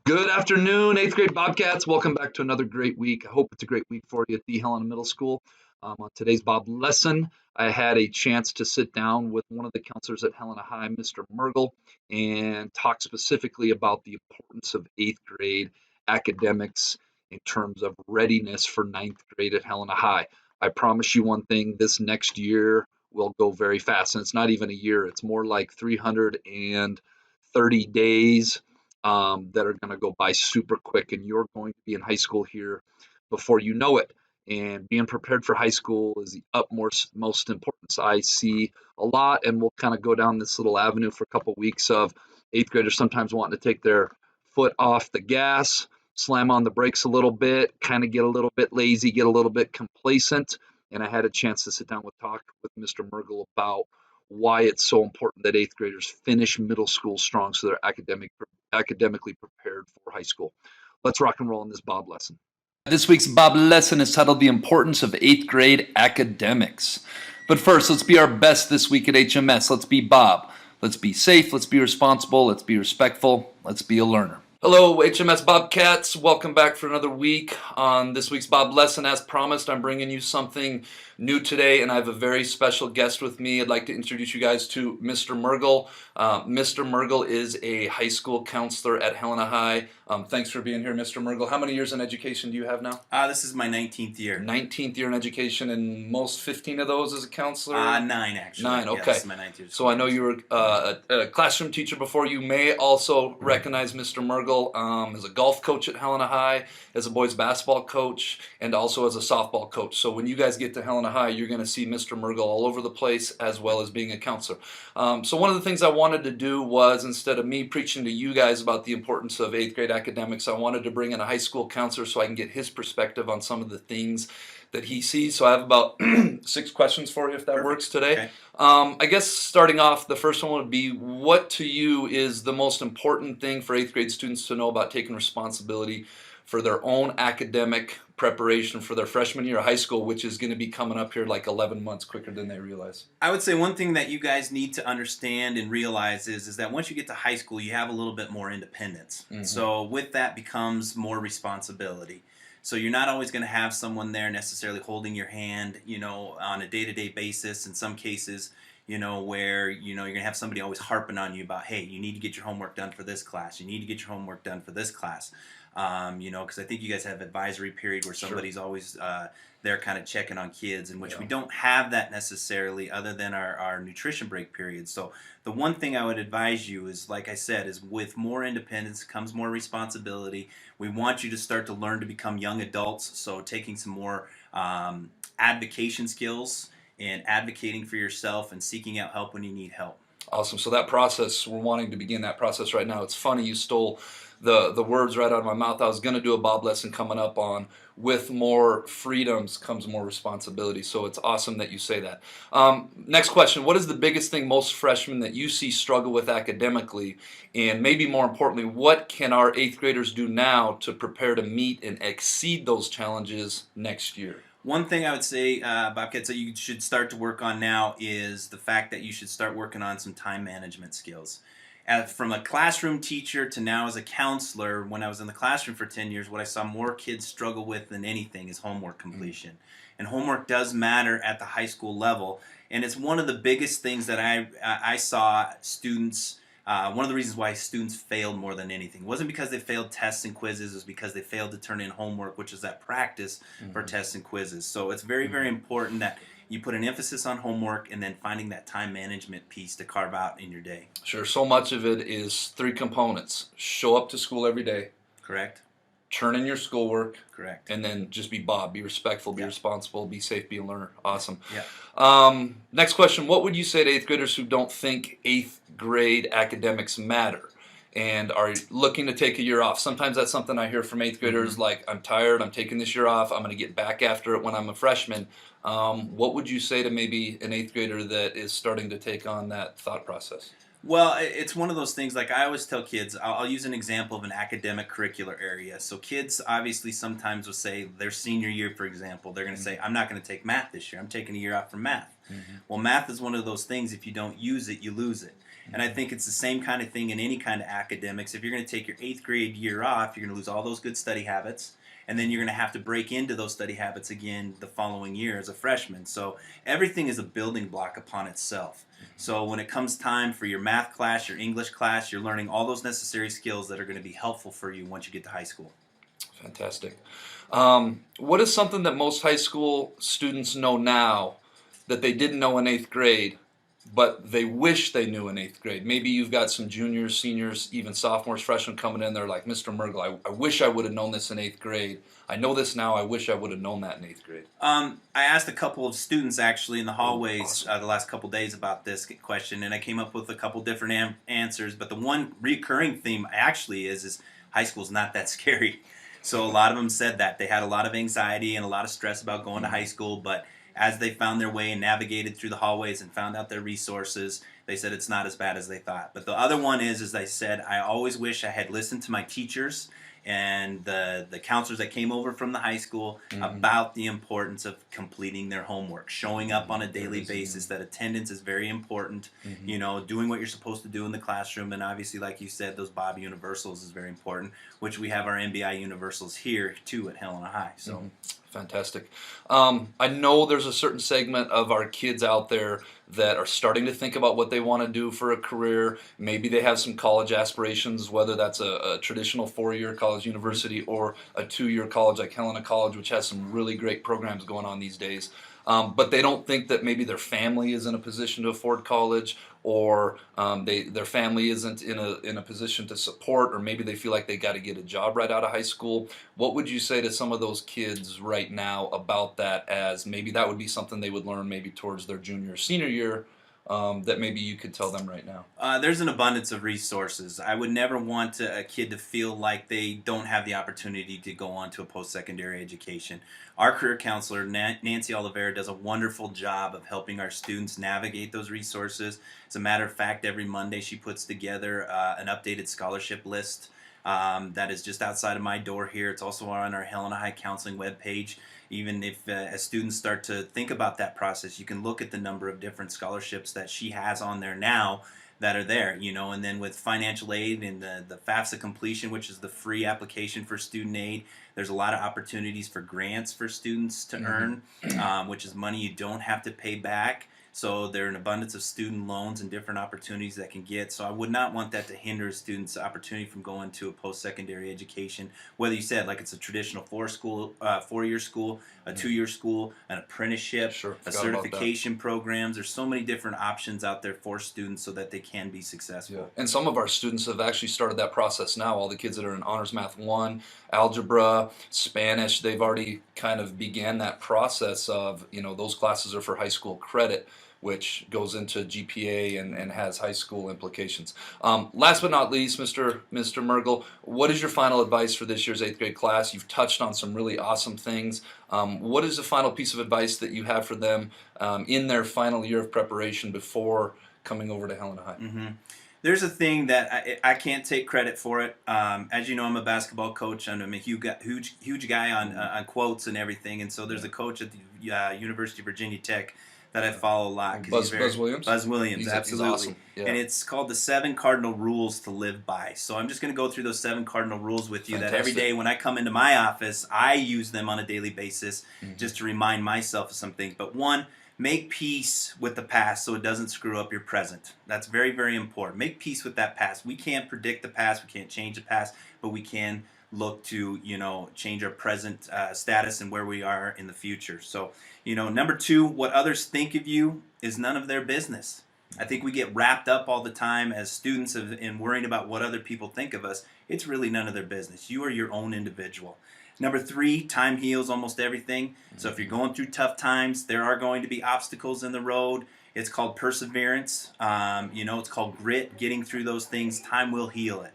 Good afternoon, eighth grade Bobcats. Welcome back to another great week. I hope it's a great week for you at the Helena Middle School. On today's Bob lesson, I had a chance to sit down with one of the counselors at Helena High, Mr. Mergel, and talk specifically about the importance of eighth grade academics in terms of readiness for ninth grade at Helena High. I promise you one thing, this next year will go very fast. And it's not even a year, it's more like 330 days that are going to go by super quick, and you're going to be in high school here before you know it. And being prepared for high school is the utmost most importance. I see a lot, and we'll kind of go down this little avenue for a couple of weeks of eighth graders sometimes wanting to take their foot off the gas, slam on the brakes a little bit, kind of get a little bit lazy, get a little bit complacent. And I had a chance to sit down with talk with Mr. Mergel about why it's so important that eighth graders finish middle school strong so they're academically prepared for high school. Let's rock and roll in this Bob lesson. This week's Bob lesson is titled The Importance of Eighth Grade Academics. But first, let's be our best this week at HMS. Let's be Bob. Let's be safe. Let's be responsible. Let's be respectful. Let's be a learner. Hello, HMS Bobcats. Welcome back for another week. On this week's Bob lesson, as promised, I'm bringing you something new today, and I have a very special guest with me. I'd like to introduce you guys to Mr. Mergel. Mr. Mergel is a high school counselor at Helena High. Thanks for being here, Mr. Mergel. How many years in education do you have now? This is my 19th year. 19th year in education, and most 15 of those as a counselor? 9, actually. 9, okay. Yeah, this is my 9th year. So I know you were a classroom teacher before. You may also recognize Mr. Mergel as a golf coach at Helena High, as a boys basketball coach, and also as a softball coach. So when you guys get to Helena High, you're going to see Mr. Mergel all over the place, as well as being a counselor. So one of the things I wanted to do was, instead of me preaching to you guys about the importance of eighth grade academics, I wanted to bring in a high school counselor so I can get his perspective on some of the things that he sees. So I have about 6 questions for you, if that Perfect. works today. Okay. I guess starting off, the first one would be, what to you is the most important thing for eighth grade students to know about taking responsibility for their own academic preparation for their freshman year of high school, which is going to be coming up here like 11 months quicker than they realize? I would say one thing that you guys need to understand and realize is that once you get to high school, you have a little bit more independence. Mhm. So with that becomes more responsibility. So you're not always going to have someone there necessarily holding your hand, on a day-to-day basis. In some cases, where, you're going to have somebody always harping on you about, hey, you need to get your homework done for this class. You need to get your homework done for this class. Because I think you guys have advisory period where somebody's always there kind of checking on kids, in which we don't have that necessarily other than our nutrition break period. So the one thing I would advise you is, like I said, is with more independence comes more responsibility. We want you to start to learn to become young adults, so taking some more advocation skills and advocating for yourself and seeking out help when you need help. Awesome. So that process, we're wanting to begin that process right now. It's funny, you stole the words right out of my mouth. I was going to do a Bob lesson coming up on, with more freedoms comes more responsibility. So it's awesome that you say that. Next question. What is the biggest thing most freshmen that you see struggle with academically? And maybe more importantly, what can our 8th graders do now to prepare to meet and exceed those challenges next year? One thing I would say, Bobcats, that you should start to work on now is the fact that you should start working on some time management skills. From a classroom teacher to now as a counselor, when I was in the classroom for 10 years, what I saw more kids struggle with than anything is homework completion. And homework does matter at the high school level. And it's one of the biggest things that I saw students, one of the reasons why students failed more than anything. It wasn't because they failed tests and quizzes, it was because they failed to turn in homework, which is that practice for tests and quizzes. So it's very, very important that you put an emphasis on homework and then finding that time management piece to carve out in your day. Sure. So much of it is 3 components. Show up to school every day. Correct. Turn in your schoolwork. Correct. And then just be Bob. Be respectful, be responsible, be safe, be a learner. Awesome. Yeah. Next question. What would you say to 8th graders who don't think 8th grade academics matter and are looking to take a year off? Sometimes that's something I hear from 8th graders, like, I'm tired, I'm taking this year off, I'm going to get back after it when I'm a freshman. What would you say to maybe an 8th grader that is starting to take on that thought process? Well, it's one of those things, like I always tell kids, I'll use an example of an academic curricular area. So kids obviously sometimes will say their senior year, for example, they're going to say, I'm not going to take math this year, I'm taking a year off from math. Well, math is one of those things, if you don't use it, you lose it. And I think it's the same kind of thing in any kind of academics. If you're going to take your 8th grade year off, you're going to lose all those good study habits. And then you're going to have to break into those study habits again the following year as a freshman. So everything is a building block upon itself. So when it comes time for your math class, your English class, you're learning all those necessary skills that are going to be helpful for you once you get to high school. Fantastic. What is something that most high school students know now that they didn't know in 8th grade, but they wish they knew in 8th grade? Maybe you've got some juniors, seniors, even sophomores, freshmen coming in. They're like, Mr. Mergel, I wish I would have known this in 8th grade. I know this now. I wish I would have known that in 8th grade. I asked a couple of students actually in the hallways the last couple days about this question, and I came up with a couple different answers. But the one recurring theme actually is high school's not that scary. So a lot of them said that they had a lot of anxiety and a lot of stress about going to high school, but as they found their way and navigated through the hallways and found out their resources, they said it's not as bad as they thought. But the other one is they said, I always wish I had listened to my teachers and the counselors that came over from the high school about the importance of completing their homework, showing up on a daily basis, that attendance is very important, you know, doing what you're supposed to do in the classroom, and obviously, like you said, those Bob Universals is very important, which we have our MBI Universals here, too, at Helena High. So. Fantastic. I know there's a certain segment of our kids out there that are starting to think about what they want to do for a career. Maybe they have some college aspirations, whether that's a traditional 4-year college university or a 2-year college like Helena College, which has some really great programs going on these days. But they don't think that maybe their family is in a position to afford college, or their family isn't in a position to support, or maybe they feel like they got to get a job right out of high school. What would you say to some of those kids right now about that, as maybe that would be something they would learn maybe towards their junior or senior year, that maybe you could tell them right now? There's an abundance of resources. I would never want a kid to feel like they don't have the opportunity to go on to a post-secondary education. Our career counselor, Nancy Oliveira, does a wonderful job of helping our students navigate those resources. As a matter of fact, every Monday she puts together an updated scholarship list that is just outside of my door here. It's also on our Helena High Counseling webpage. Even if as students start to think about that process, you can look at the number of different scholarships that she has on there now that are there, you know, and then with financial aid and the FAFSA completion, which is the free application for student aid, there's a lot of opportunities for grants for students to earn, which is money you don't have to pay back. So there are an abundance of student loans and different opportunities that can get. So I would not want that to hinder a student's opportunity from going to a post-secondary education. Whether you said like it's a traditional 4-year school, a 2-year school, an apprenticeship, a certification programs. There's so many different options out there for students so that they can be successful. Yeah. And some of our students have actually started that process now. All the kids that are in Honors Math 1, Algebra, Spanish, they've already kind of began that process of, you know, those classes are for high school credit, which goes into GPA and has high school implications. Last but not least, Mr. Mergel, what is your final advice for this year's 8th grade class? You've touched on some really awesome things. What is the final piece of advice that you have for them in their final year of preparation before coming over to Helena High? There's a thing that I can't take credit for it. As you know, I'm a basketball coach, and I'm a huge guy on quotes and everything. And so there's a coach at the University of Virginia Tech that I follow a lot. Buzz Williams? Buzz Williams, absolutely. He's awesome. Yeah. And it's called the 7 Cardinal Rules to Live By. So I'm just going to go through those 7 cardinal rules with you. That every day when I come into my office, I use them on a daily basis just to remind myself of some things. But one, make peace with the past so it doesn't screw up your present. That's very, very important. Make peace with that past. We can't predict the past. We can't change the past, but we can look to, you know, change our present status and where we are in the future. So, you know, number 2, what others think of you is none of their business. I think we get wrapped up all the time as students in worrying about what other people think of us. It's really none of their business. You are your own individual. Number 3, time heals almost everything. So if you're going through tough times, there are going to be obstacles in the road. It's called perseverance. You know, it's called grit, getting through those things. Time will heal it.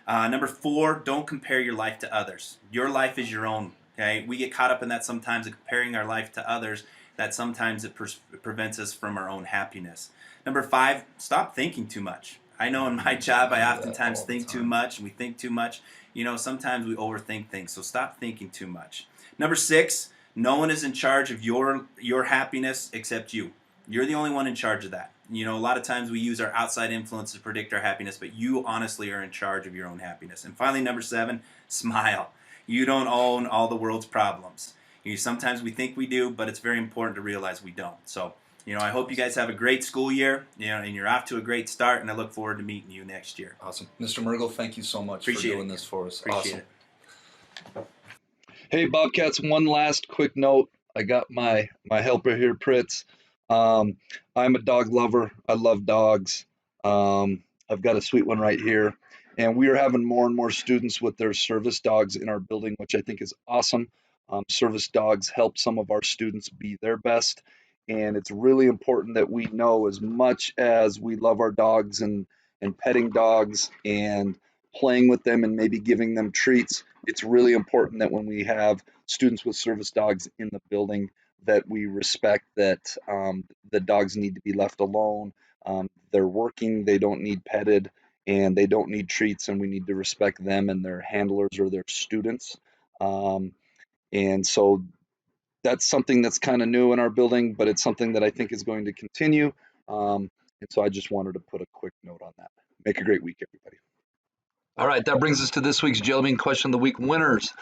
Number 4, don't compare your life to others. Your life is your own. Okay, we get caught up in that sometimes, in comparing our life to others, that sometimes it prevents us from our own happiness. Number 5, stop thinking too much. I know in my job I oftentimes think too much, and we think too much. You know, sometimes we overthink things, so stop thinking too much. Number 6, no one is in charge of your happiness except you. You're the only one in charge of that. You know, a lot of times we use our outside influence to predict our happiness, but you honestly are in charge of your own happiness. And finally, number 7, smile. You don't own all the world's problems. Sometimes we think we do, but it's very important to realize we don't. So, I hope you guys have a great school year, and you're off to a great start, and I look forward to meeting you next year. Awesome. Mr. Mergel, thank you so much Appreciate for doing it. this for us. Appreciate Awesome. it. Hey, Bobcats, one last quick note. I got my helper here, Pritz. I'm a dog lover. I love dogs. I've got a sweet one right here. And we are having more and more students with their service dogs in our building, which I think is awesome. Service dogs help some of our students be their best. And it's really important that we know, as much as we love our dogs and petting dogs and playing with them and maybe giving them treats, it's really important that when we have students with service dogs in the building, that we respect that the dogs need to be left alone. They're working, they don't need petted, and they don't need treats, and we need to respect them and their handlers or their students. And so that's something that's kind of new in our building, but it's something that I think is going to continue. And so I just wanted to put a quick note on that. Make a great week, everybody. All right, that brings us to this week's Jelly Bean Question of the Week winners.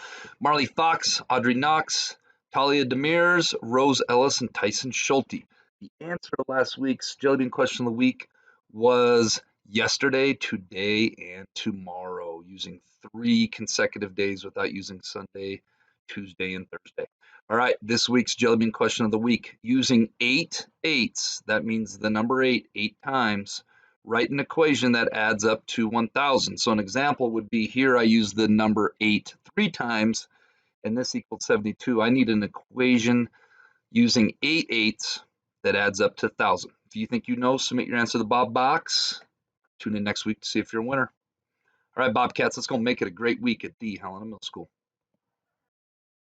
Marley Fox, Audrey Knox, Talia Demirs, Rose Ellis, and Tyson Schulte. The answer to last week's Jelly Bean Question of the Week was yesterday, today, and tomorrow, using 3 consecutive days without using Sunday, Tuesday, and Thursday. All right, this week's Jelly Bean Question of the Week, using 8 eights, that means the number 8, 8 times, write an equation that adds up to 1,000. So an example would be, here I use the number 8 3 times, and this equals 72. I need an equation using 8 eighths that adds up to 1,000. If you think you know, submit your answer to the Bob box. Tune in next week to see if you're a winner. All right, Bobcats, let's go make it a great week at the Helena Middle School.